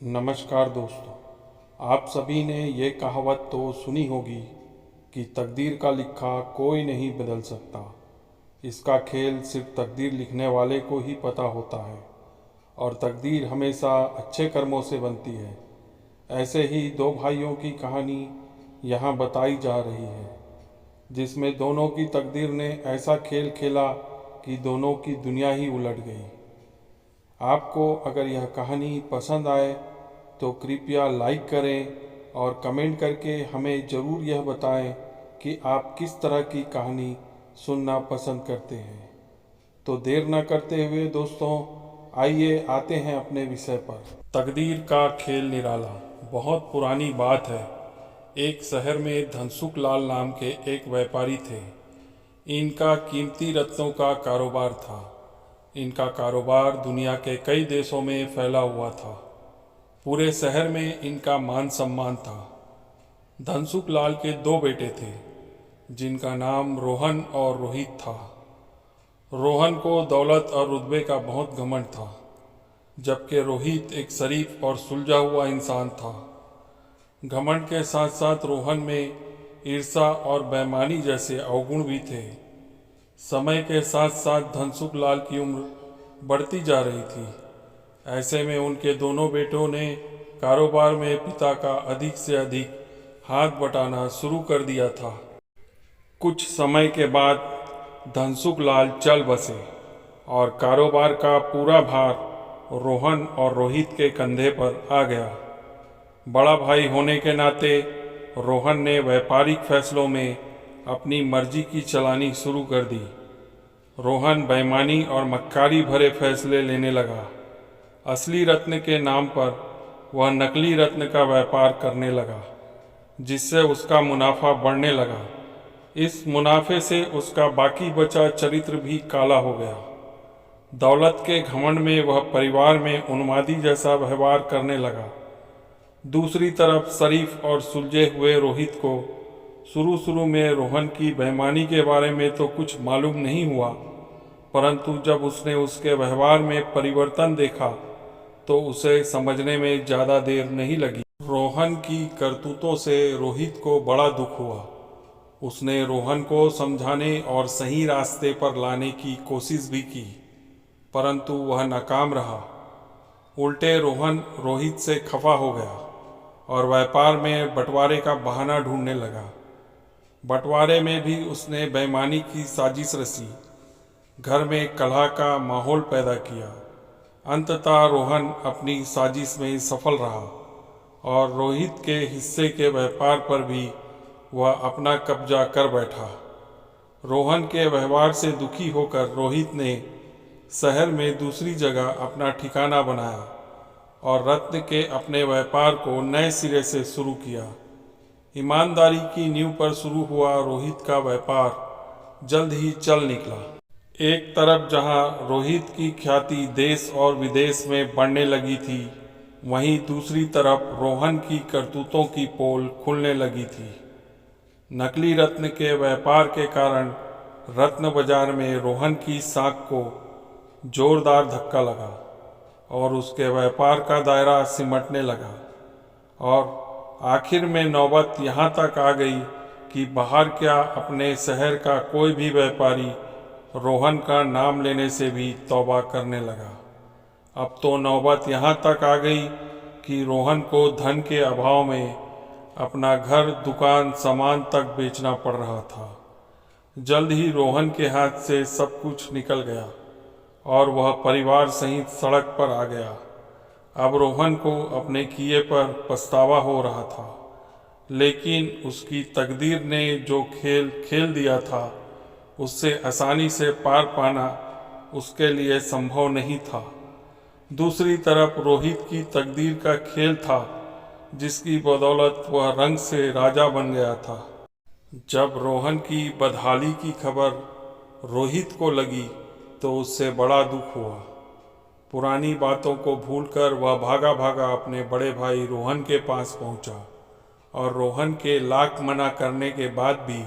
नमस्कार दोस्तों। आप सभी ने ये कहावत तो सुनी होगी कि तकदीर का लिखा कोई नहीं बदल सकता। इसका खेल सिर्फ तकदीर लिखने वाले को ही पता होता है और तकदीर हमेशा अच्छे कर्मों से बनती है। ऐसे ही दो भाइयों की कहानी यहाँ बताई जा रही है, जिसमें दोनों की तकदीर ने ऐसा खेल खेला कि दोनों की दुनिया ही उलट गई। आपको अगर यह कहानी पसंद आए तो कृपया लाइक करें और कमेंट करके हमें ज़रूर यह बताएं कि आप किस तरह की कहानी सुनना पसंद करते हैं। तो देर न करते हुए दोस्तों, आइए आते हैं अपने विषय पर। तकदीर का खेल निराला। बहुत पुरानी बात है। एक शहर में धनसुख लाल नाम के एक व्यापारी थे। इनका कीमती रत्नों का कारोबार था। इनका कारोबार दुनिया के कई देशों में फैला हुआ था। पूरे शहर में इनका मान सम्मान था। धनसुख लाल के दो बेटे थे, जिनका नाम रोहन और रोहित था। रोहन को दौलत और रुतबे का बहुत घमंड था, जबकि रोहित एक शरीफ और सुलझा हुआ इंसान था। घमंड के साथ साथ रोहन में ईर्ष्या और बेईमानी जैसे अवगुण भी थे। समय के साथ साथ धनसुख लाल की उम्र बढ़ती जा रही थी। ऐसे में उनके दोनों बेटों ने कारोबार में पिता का अधिक से अधिक हाथ बटाना शुरू कर दिया था। कुछ समय के बाद धनसुख लाल चल बसे और कारोबार का पूरा भार रोहन और रोहित के कंधे पर आ गया। बड़ा भाई होने के नाते रोहन ने व्यापारिक फैसलों में अपनी मर्जी की चलानी शुरू कर दी। रोहन बेईमानी और मक्कारी भरे फैसले लेने लगा। असली रत्न के नाम पर वह नकली रत्न का व्यापार करने लगा, जिससे उसका मुनाफा बढ़ने लगा। इस मुनाफे से उसका बाकी बचा चरित्र भी काला हो गया। दौलत के घमंड में वह परिवार में उन्मादी जैसा व्यवहार करने लगा। दूसरी तरफ शरीफ और सुलझे हुए रोहित को शुरू में रोहन की बेईमानी के बारे में तो कुछ मालूम नहीं हुआ, परंतु जब उसने उसके व्यवहार में परिवर्तन देखा तो उसे समझने में ज़्यादा देर नहीं लगी। रोहन की करतूतों से रोहित को बड़ा दुख हुआ। उसने रोहन को समझाने और सही रास्ते पर लाने की कोशिश भी की, परंतु वह नाकाम रहा। उल्टे रोहन रोहित से खफा हो गया और व्यापार में बंटवारे का बहाना ढूंढने लगा। बंटवारे में भी उसने बेईमानी की साजिश रची, घर में कलह का माहौल पैदा किया। अंततः रोहन अपनी साजिश में सफल रहा और रोहित के हिस्से के व्यापार पर भी वह अपना कब्जा कर बैठा। रोहन के व्यवहार से दुखी होकर रोहित ने शहर में दूसरी जगह अपना ठिकाना बनाया और रत्न के अपने व्यापार को नए सिरे से शुरू किया। ईमानदारी की नींव पर शुरू हुआ रोहित का व्यापार जल्द ही चल निकला। एक तरफ जहां रोहित की ख्याति देश और विदेश में बढ़ने लगी थी, वहीं दूसरी तरफ रोहन की करतूतों की पोल खुलने लगी थी। नकली रत्न के व्यापार के कारण रत्न बाजार में रोहन की साख को जोरदार धक्का लगा और उसके व्यापार का दायरा सिमटने लगा। और आखिर में नौबत यहाँ तक आ गई कि बाहर क्या अपने शहर का कोई भी व्यापारी रोहन का नाम लेने से भी तौबा करने लगा। अब तो नौबत यहाँ तक आ गई कि रोहन को धन के अभाव में अपना घर, दुकान, सामान तक बेचना पड़ रहा था। जल्द ही रोहन के हाथ से सब कुछ निकल गया और वह परिवार सहित सड़क पर आ गया। अब रोहन को अपने किए पर पछतावा हो रहा था, लेकिन उसकी तकदीर ने जो खेल खेल दिया था, उससे आसानी से पार पाना उसके लिए संभव नहीं था। दूसरी तरफ रोहित की तकदीर का खेल था, जिसकी बदौलत वह रंग से राजा बन गया था। जब रोहन की बदहाली की खबर रोहित को लगी तो उससे बड़ा दुख हुआ। पुरानी बातों को भूलकर वह भागा भागा अपने बड़े भाई रोहन के पास पहुंचा और रोहन के लाख मना करने के बाद भी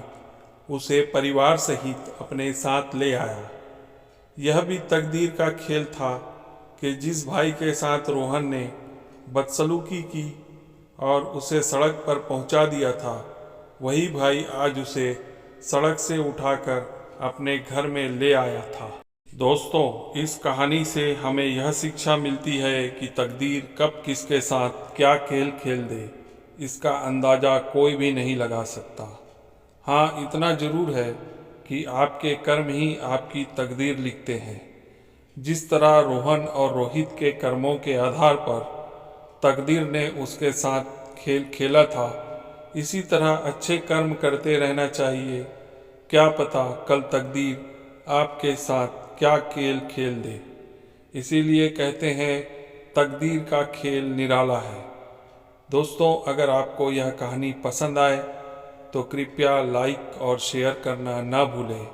उसे परिवार सहित अपने साथ ले आया। यह भी तकदीर का खेल था कि जिस भाई के साथ रोहन ने बदसलूकी की और उसे सड़क पर पहुंचा दिया था, वही भाई आज उसे सड़क से उठाकर अपने घर में ले आया था। दोस्तों, इस कहानी से हमें यह शिक्षा मिलती है कि तकदीर कब किसके साथ क्या खेल खेल दे, इसका अंदाज़ा कोई भी नहीं लगा सकता। हाँ, इतना ज़रूर है कि आपके कर्म ही आपकी तकदीर लिखते हैं। जिस तरह रोहन और रोहित के कर्मों के आधार पर तकदीर ने उसके साथ खेल खेला था, इसी तरह अच्छे कर्म करते रहना चाहिए। क्या पता कल तकदीर आपके साथ क्या खेल खेल दे। इसीलिए कहते हैं तकदीर का खेल निराला है। दोस्तों, अगर आपको यह कहानी पसंद आए तो कृपया लाइक और शेयर करना ना भूलें।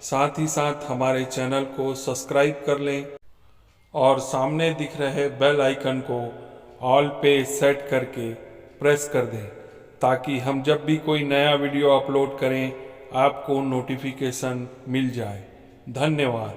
साथ ही साथ हमारे चैनल को सब्सक्राइब कर लें और सामने दिख रहे बेल आइकन को ऑल पे सेट करके प्रेस कर दें, ताकि हम जब भी कोई नया वीडियो अपलोड करें आपको नोटिफिकेशन मिल जाए। धन्यवाद।